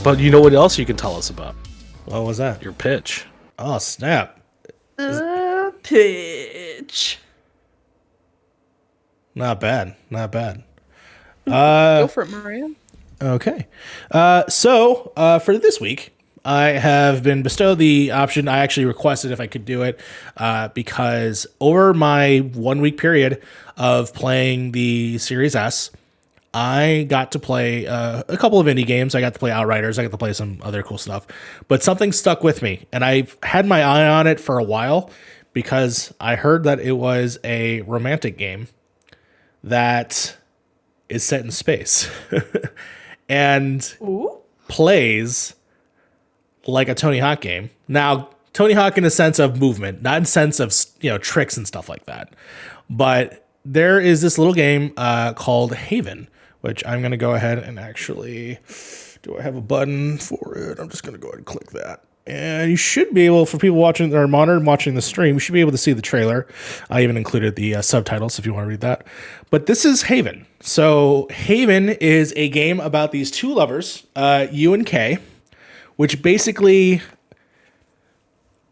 But you know what else you can tell us about? What was that? Your pitch. Oh, snap. Pitch. Not bad. Not bad. Go for it, Maria. Okay. So for this week, I have been bestowed the option. I actually requested if I could do it because over my 1 week period of playing the Series S, I got to play a couple of indie games. I got to play Outriders. I got to play some other cool stuff. But something stuck with me, and I've had my eye on it for a while because I heard that it was a romantic game that is set in space and Ooh. plays like a Tony Hawk game. Now, Tony Hawk in a sense of movement, not in sense of, tricks and stuff like that. But there is this little game called Haven, which I'm going to go ahead and actually, do I have a button for it? I'm just going to go ahead and click that. And you should be able, for people watching or monitoring watching the stream, you should be able to see the trailer. I even included the subtitles if you want to read that. But this is Haven. So Haven is a game about these two lovers, U and K, which basically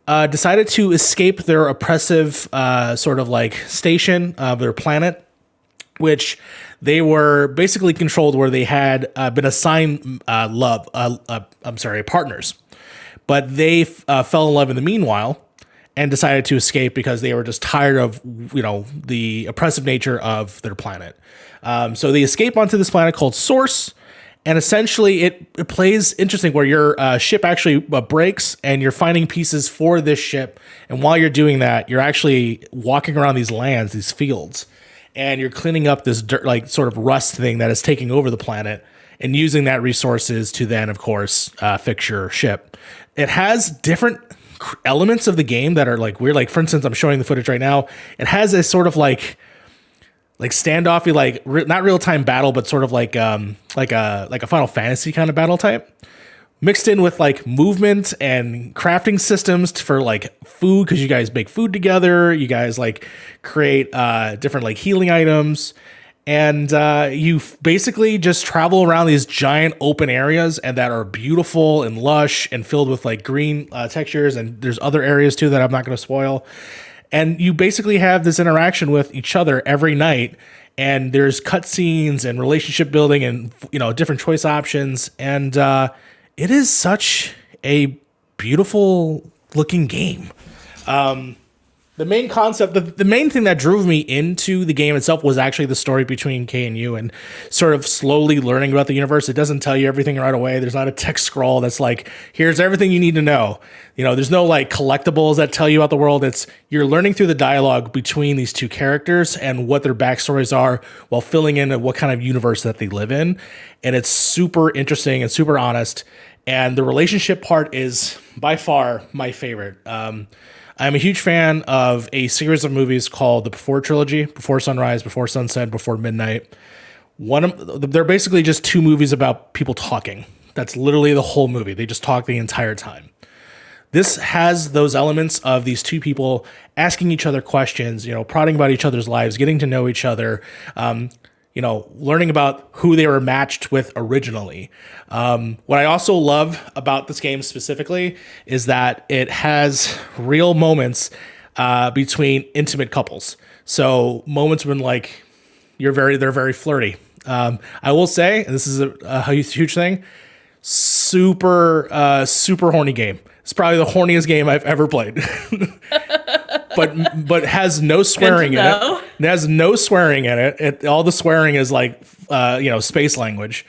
decided to escape their oppressive sort of like station of their planet, which they were basically controlled, where they had been assigned partners. But they fell in love in the meanwhile and decided to escape because they were just tired of, the oppressive nature of their planet. So they escape onto this planet called Source. And essentially it plays interesting where your ship actually breaks and you're finding pieces for this ship. And while you're doing that, you're actually walking around these lands, these fields, and you're cleaning up this dirt, like sort of rust thing that is taking over the planet, and using that resources to then, of course, fix your ship. It has different elements of the game that are like weird. Like, for instance, I'm showing the footage right now. It has a sort of like standoffy, not real time battle, but sort of like a Final Fantasy kind of battle type, mixed in with like movement and crafting systems for like food, because you guys make food together. You guys like create different like healing items. And you basically just travel around these giant open areas and that are beautiful and lush and filled with like green textures. And there's other areas too that I'm not going to spoil. And you basically have this interaction with each other every night. And there's cutscenes and relationship building and, different choice options. And it is such a beautiful looking game. The main concept, the main thing that drove me into the game itself was actually the story between K and U, and sort of slowly learning about the universe. It doesn't tell you everything right away. There's not a text scroll that's like, here's everything you need to know. There's no like collectibles that tell you about the world. You're learning through the dialogue between these two characters and what their backstories are, while filling in what kind of universe that they live in. And it's super interesting and super honest. And the relationship part is by far my favorite. I'm a huge fan of a series of movies called the Before Trilogy: Before Sunrise, Before Sunset, Before Midnight. They're basically just two movies about people talking. That's literally the whole movie. They just talk the entire time. This has those elements of these two people asking each other questions, prodding about each other's lives, getting to know each other, learning about who they were matched with originally. What I also love about this game specifically is that it has real moments between intimate couples. So moments when like they're very flirty. I will say, and this is a huge thing, super horny game. It's probably the horniest game I've ever played. but has no swearing in it. It has no swearing in it. All the swearing is like space language,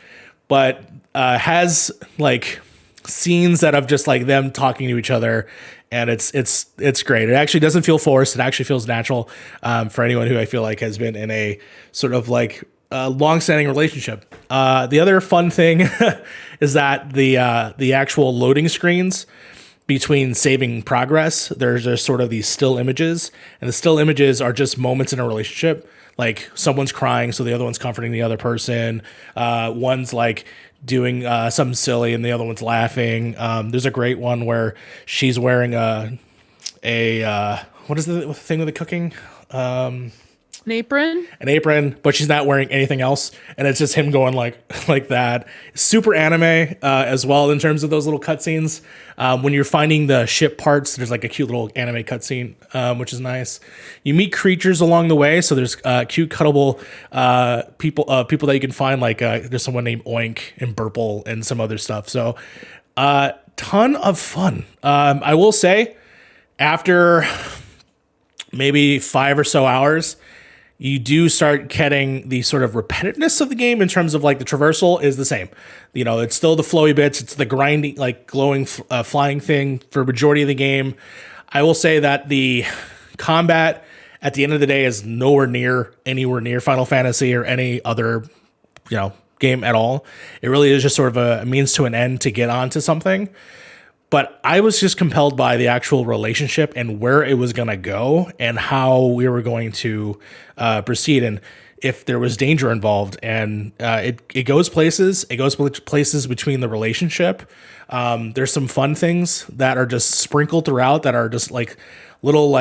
but has like scenes that of just like them talking to each other, and it's great. It actually doesn't feel forced. It actually feels natural for anyone who I feel like has been in a sort of like long-standing relationship. The other fun thing is that the actual loading screens between saving progress, there's sort of these still images, and the still images are just moments in a relationship. Like someone's crying, so the other one's comforting the other person. One's like doing something silly, and the other one's laughing. There's a great one where she's wearing a what is the thing with the cooking? An apron. but she's not wearing anything else, and it's just him going like that. Super anime as well in terms of those little cutscenes. When you're finding the ship parts, there's like a cute little anime cutscene, which is nice. You meet creatures along the way, so there's cute, cuddable people that you can find. Like there's someone named Oink and Burple and some other stuff. So ton of fun. I will say, after maybe 5 or so hours, you do start getting the sort of repetitiveness of the game in terms of like the traversal is the same. You know, it's still the flowy bits. It's the grinding, like glowing, flying thing for majority of the game. I will say that the combat at the end of the day is anywhere near Final Fantasy or any other, game at all. It really is just sort of a means to an end to get onto something. But I was just compelled by the actual relationship and where it was going to go and how we were going to proceed, and if there was danger involved. And it goes places. It goes places between the relationship. There's some fun things that are just sprinkled throughout that are just like little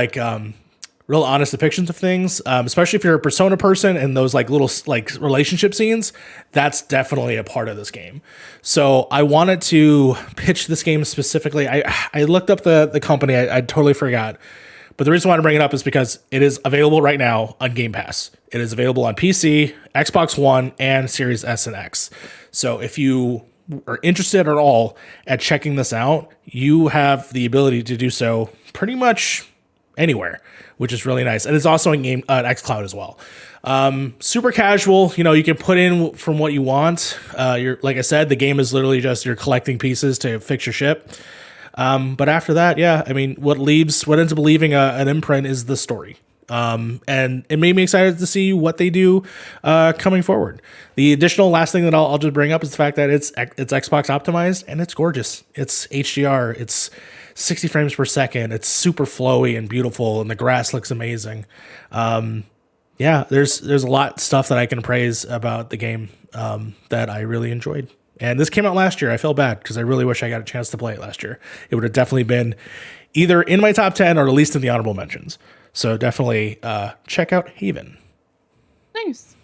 real honest depictions of things, especially if you're a Persona person, and those like little like relationship scenes, that's definitely a part of this game. So I wanted to pitch this game specifically. I looked up the company. I totally forgot. But the reason why I bring it up is because it is available right now on Game Pass. It is available on PC, Xbox One, and Series S and X. So if you are interested at all at checking this out, you have the ability to do so pretty much anywhere, which is really nice. And it's also in game xCloud as well. Super casual. You can put in from what you want. Like I said, the game is literally just you're collecting pieces to fix your ship. But after that, what ends up leaving an imprint is the story. And it made me excited to see what they do coming forward. The additional last thing that I'll just bring up is the fact that it's Xbox optimized, and it's gorgeous. It's HDR. It's 60 frames per second. It's super flowy and beautiful, and the grass looks amazing. There's a lot of stuff that I can praise about the game that I really enjoyed. And this came out last year. I feel bad because I really wish I got a chance to play it last year. It would have definitely been either in my top 10 or at least in the honorable mentions. So definitely check out Haven. Nice.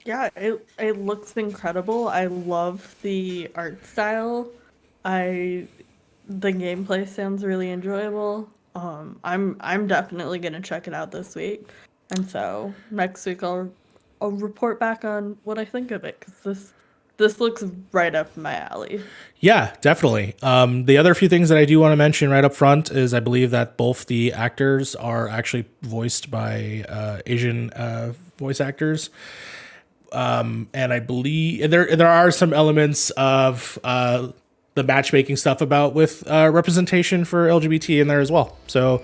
Yeah, it looks incredible. I love the art style. The gameplay sounds really enjoyable. I'm definitely gonna check it out this week, and so next week I'll report back on what I think of it, because this looks right up my alley. Yeah, definitely. The other few things that I do want to mention right up front is I believe that both the actors are actually voiced by Asian voice actors. And I believe there are some elements of the matchmaking stuff with representation for LGBT in there as well. So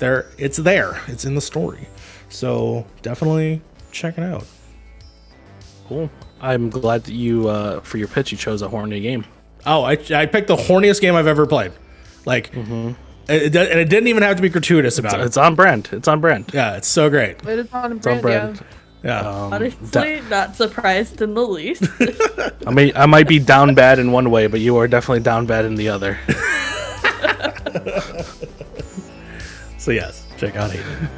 it's in the story. So definitely check it out. Cool. I'm glad that you, for your pitch, you chose a horny game. Oh, I picked the horniest game I've ever played. Like, and it didn't even have to be gratuitous about it. It's on brand. It's on brand. Yeah, it's so great. It is on It's on brand. Yeah. Honestly, not surprised in the least. I might be down bad in one way, but you are definitely down bad in the other. So yes, check out Haven.